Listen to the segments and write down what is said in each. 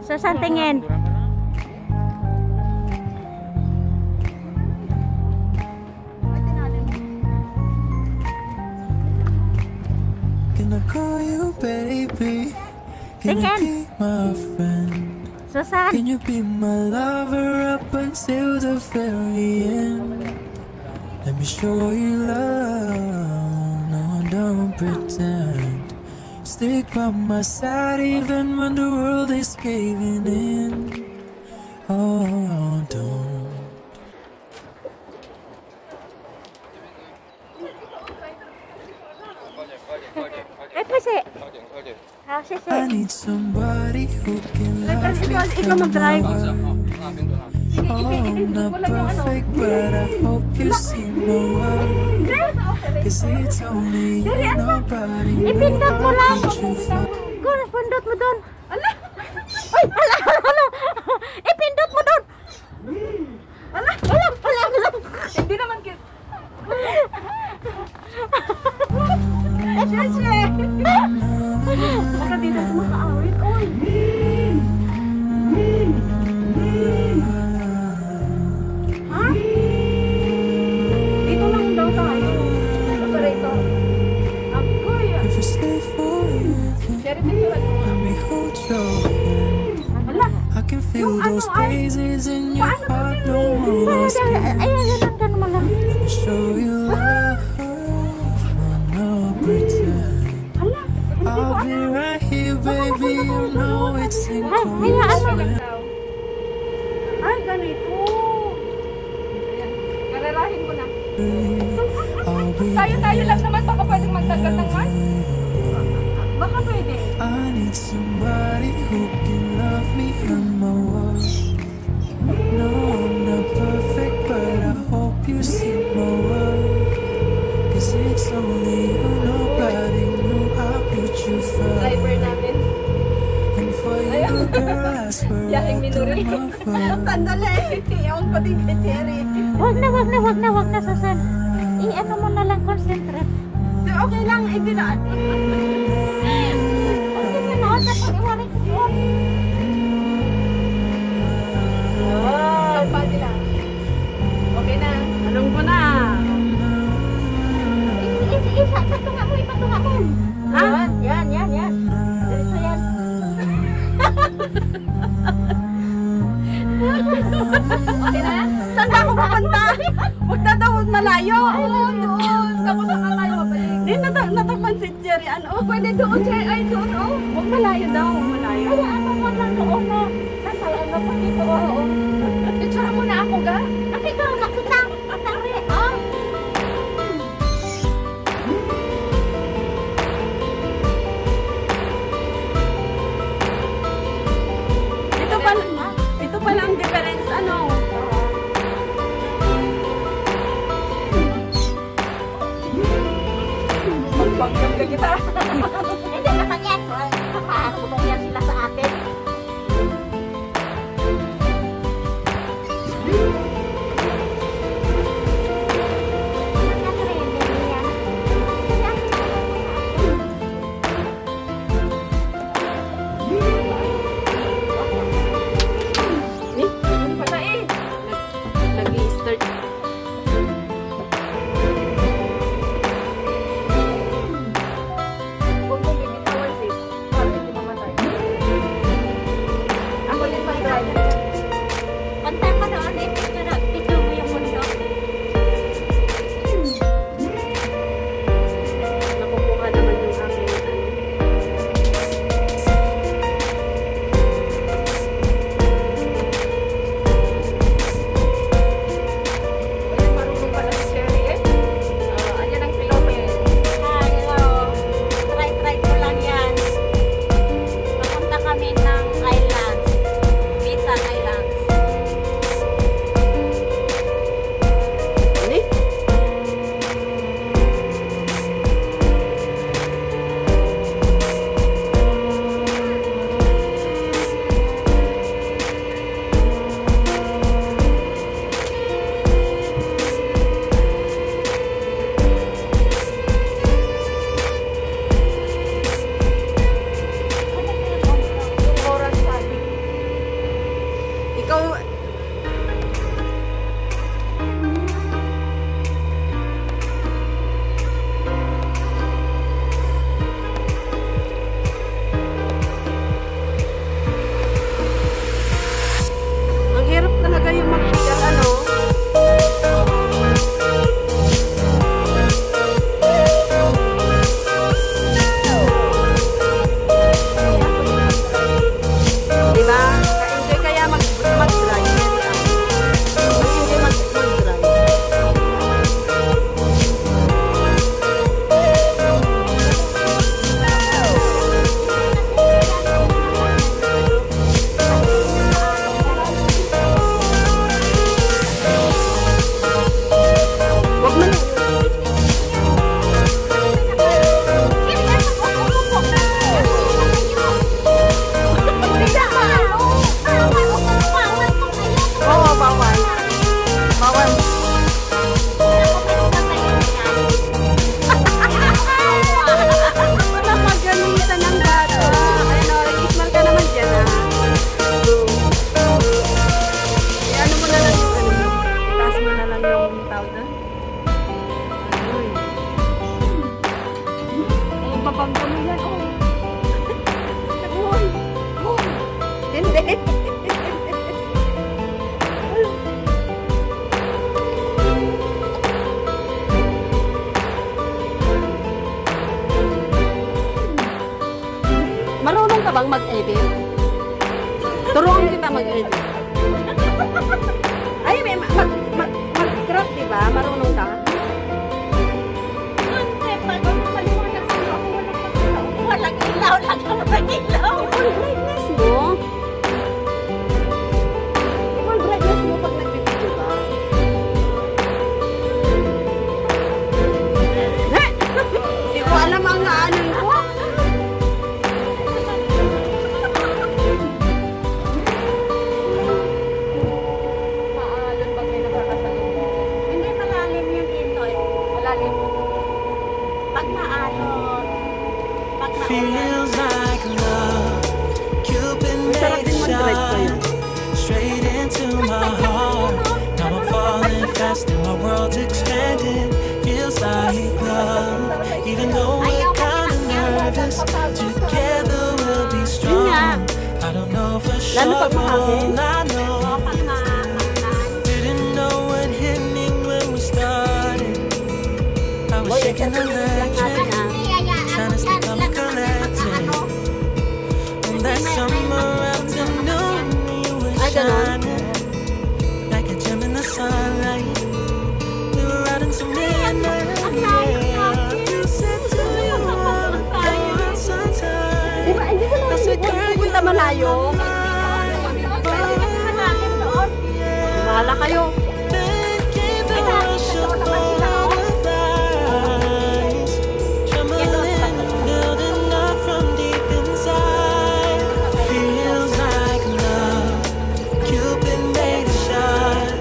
Susan, tingin. Can I call you baby? Can you be my friend? Susan. Can you be my lover up until the very end? Let me show you love. No, don't pretend. Stick by my side even when the world is caving in. Oh, don't. I need somebody who can love me. Ikaw mag-drive. Oh, I'm not perfect, but I hope you see my worth. Cause it's only you, nobody will hold you for. Pindot mo doon. Ala! Ay, ala! Ipindot mo doon. Ala! Hindi naman cute. Baka dito kumakaawit. Oy! Ha? Dito lang daw tayo. Operator. Agoy. If I stay for you, Share picture mo. let me hold your hand. Ala! I can feel those praises in your heart, no one else can. Ayan, ganun mo lang. Let me show you love. No pretend. I'll be right here, baby. You know it's incomplete. Ay, ganito. Karerahin mo na. Tayo lang naman. Baka pwedeng magtagal ng man. Baka pwede. I need somebody who can love me in my world. No, I'm not perfect, but I hope you see my world. Cause it's only you, nobody knew how beautiful. Driver namin. And for you, girl, I swear Yaking minuri. Sandali. Ewan ko din kay Cherry. Wag na, Susan. I-ano mo na lang, concentrate. So, okay lang, ibinaan. Okay na noon, tapos iwarin ko doon. Salpa nila. Okay na. Anong ko na? Patunga mo. Yan. Dito yan. Okay na? Saan ba ako pupunta? Huwag na daw malayo. Doon. Tapos nakalayo pa balik. Di natakpan si Jerry. Ano? Pwede doon, Jerry. Ay, doon. Huwag malayo daw. Ay, ano mo lang doon na. Nasay, ano po dito. Itsura mo na ako, ga? Nakita. Atari. Ito pala ang difference, ano? Magbagyan ka kita. Hindi naman yan. Nakakabutong yan sila sa atin. Huwag mong bibitaw Bangga mo yan, oh. Uy, uy. Hindi. Marunong ka bang mag-edit? Turuan kita mag-edit. Ay, may mag-craft, diba? Marunong ka? Walang ilaw, walang ilaw. Full brightness mo. Full brightness mo pag nag-video ka. Hindi ko alam ang aanin ko. Hindi malalim yung inoy. Malalim. Pag maalon. Pag Feels like love. Cupid made a shot straight into my heart. Now I'm falling fast and my world's expanding. Feels like love. Even though we're kind of nervous, together we'll be strong. I don't know for sure, all I know. Didn't know what hit me when we started. I was shaking electric, trying to stay calm and collected. On that summer afternoon, you were shining like a gem in the sunlight. We were riding some midnight. You said, do you wanna go out sometime? Diba, hindi ko I said, naman girl, pupunta malayo. malalim doon. Bahala kayo. Then came the rush of butterflies, trembling, building up from deep inside. Feels like love. Cupid made a shot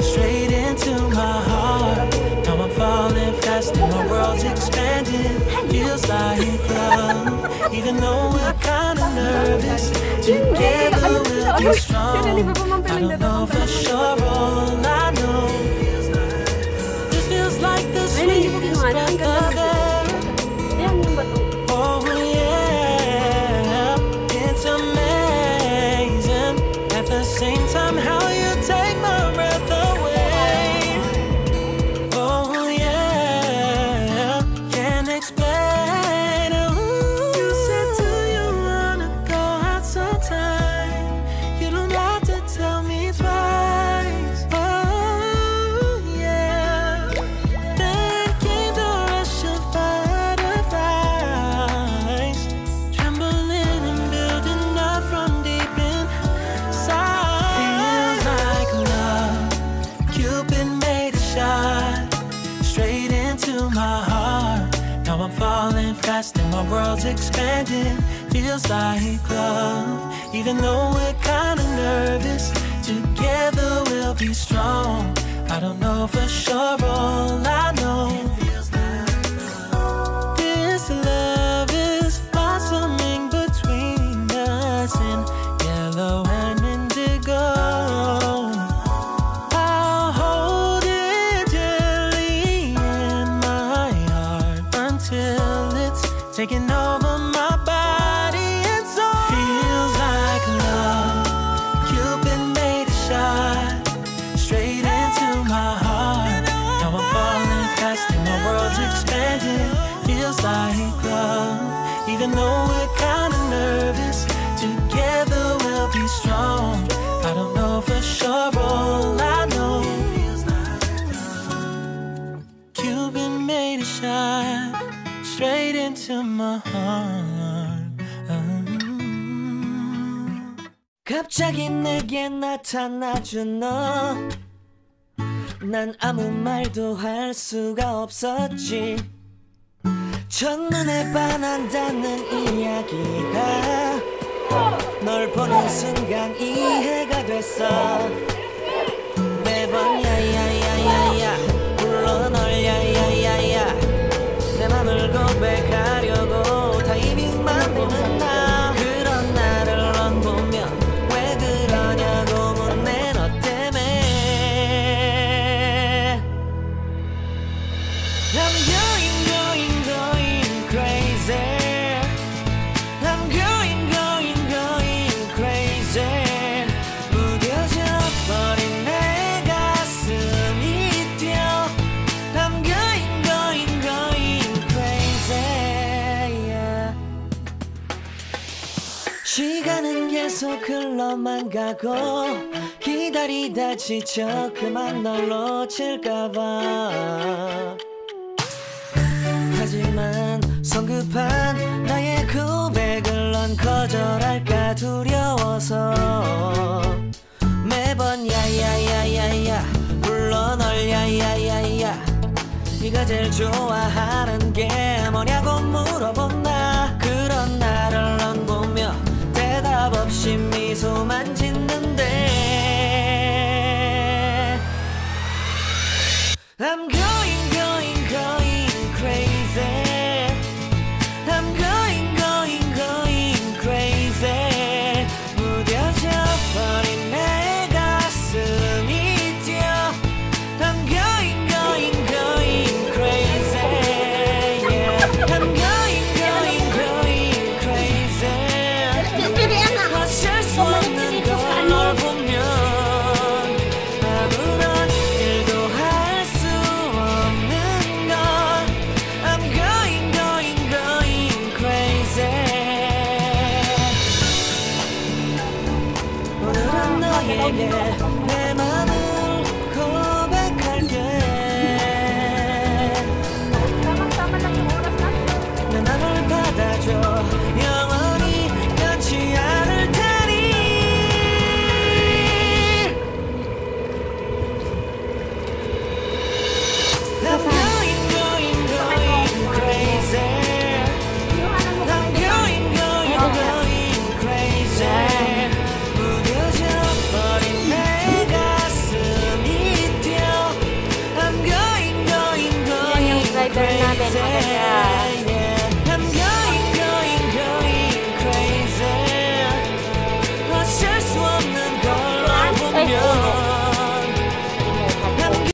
straight into my heart. Now I'm falling fast and my world's expanding. Feels like love. Even though we're kind of nervous, together we'll be strong. I don't know for sure, all I know. This feels like the sweetest breath of air. Ayan yung bato. Oh yeah, it's amazing. At the same time, how you take my breath away. Oh yeah, can't explain. Ooh. You said, do you wanna go out sometime? You don't have to tell me twice. Oh yeah. Then came the rush of butterflies, trembling and building up from deep inside. Feels like love. Cupid made a shot straight into my heart. Now I'm falling fast and my world's expanding. Feels like love. Even though we're kind of nervous, together we'll be strong. I don't know for sure, all I know. This love is blossoming between us in yellow and indigo. I'll hold it gently in my heart until it's taking over my body and soul. Feels like love. Cupid made a shot straight into my heart. Now I'm falling fast and my world's expanding. Feels like love. Even though we're kind of nervous, together we'll be strong. I don't know for sure, all I know. Cupid made a shot straight into my heart. 갑자기 내게 나타나준 너. 난 아무 말도 할 수가 없었지. 첫눈에 반한다는 이야기가 널 보는 순간 이해가 됐어. 매번 야야야야야 불러 널 야야야야 내 맘을 고백하려고 타이밍만 보는 나. 그런 나를 넌 보면 왜 그러냐고 묻네 너 때문에. I'm going crazy. 시간은 계속 흘러만 가고 기다리다 지쳐 그만 널 놓칠까봐. 하지만 성급한 나의 고백을 넌 거절할까 두려워서 매번 야야야야야 불러 널 야야야야. 네가 제일 좋아하는 게 뭐냐고 물어본 나. 그런 나를 넌 보며 대답 없이 미소만 짓는데 I'm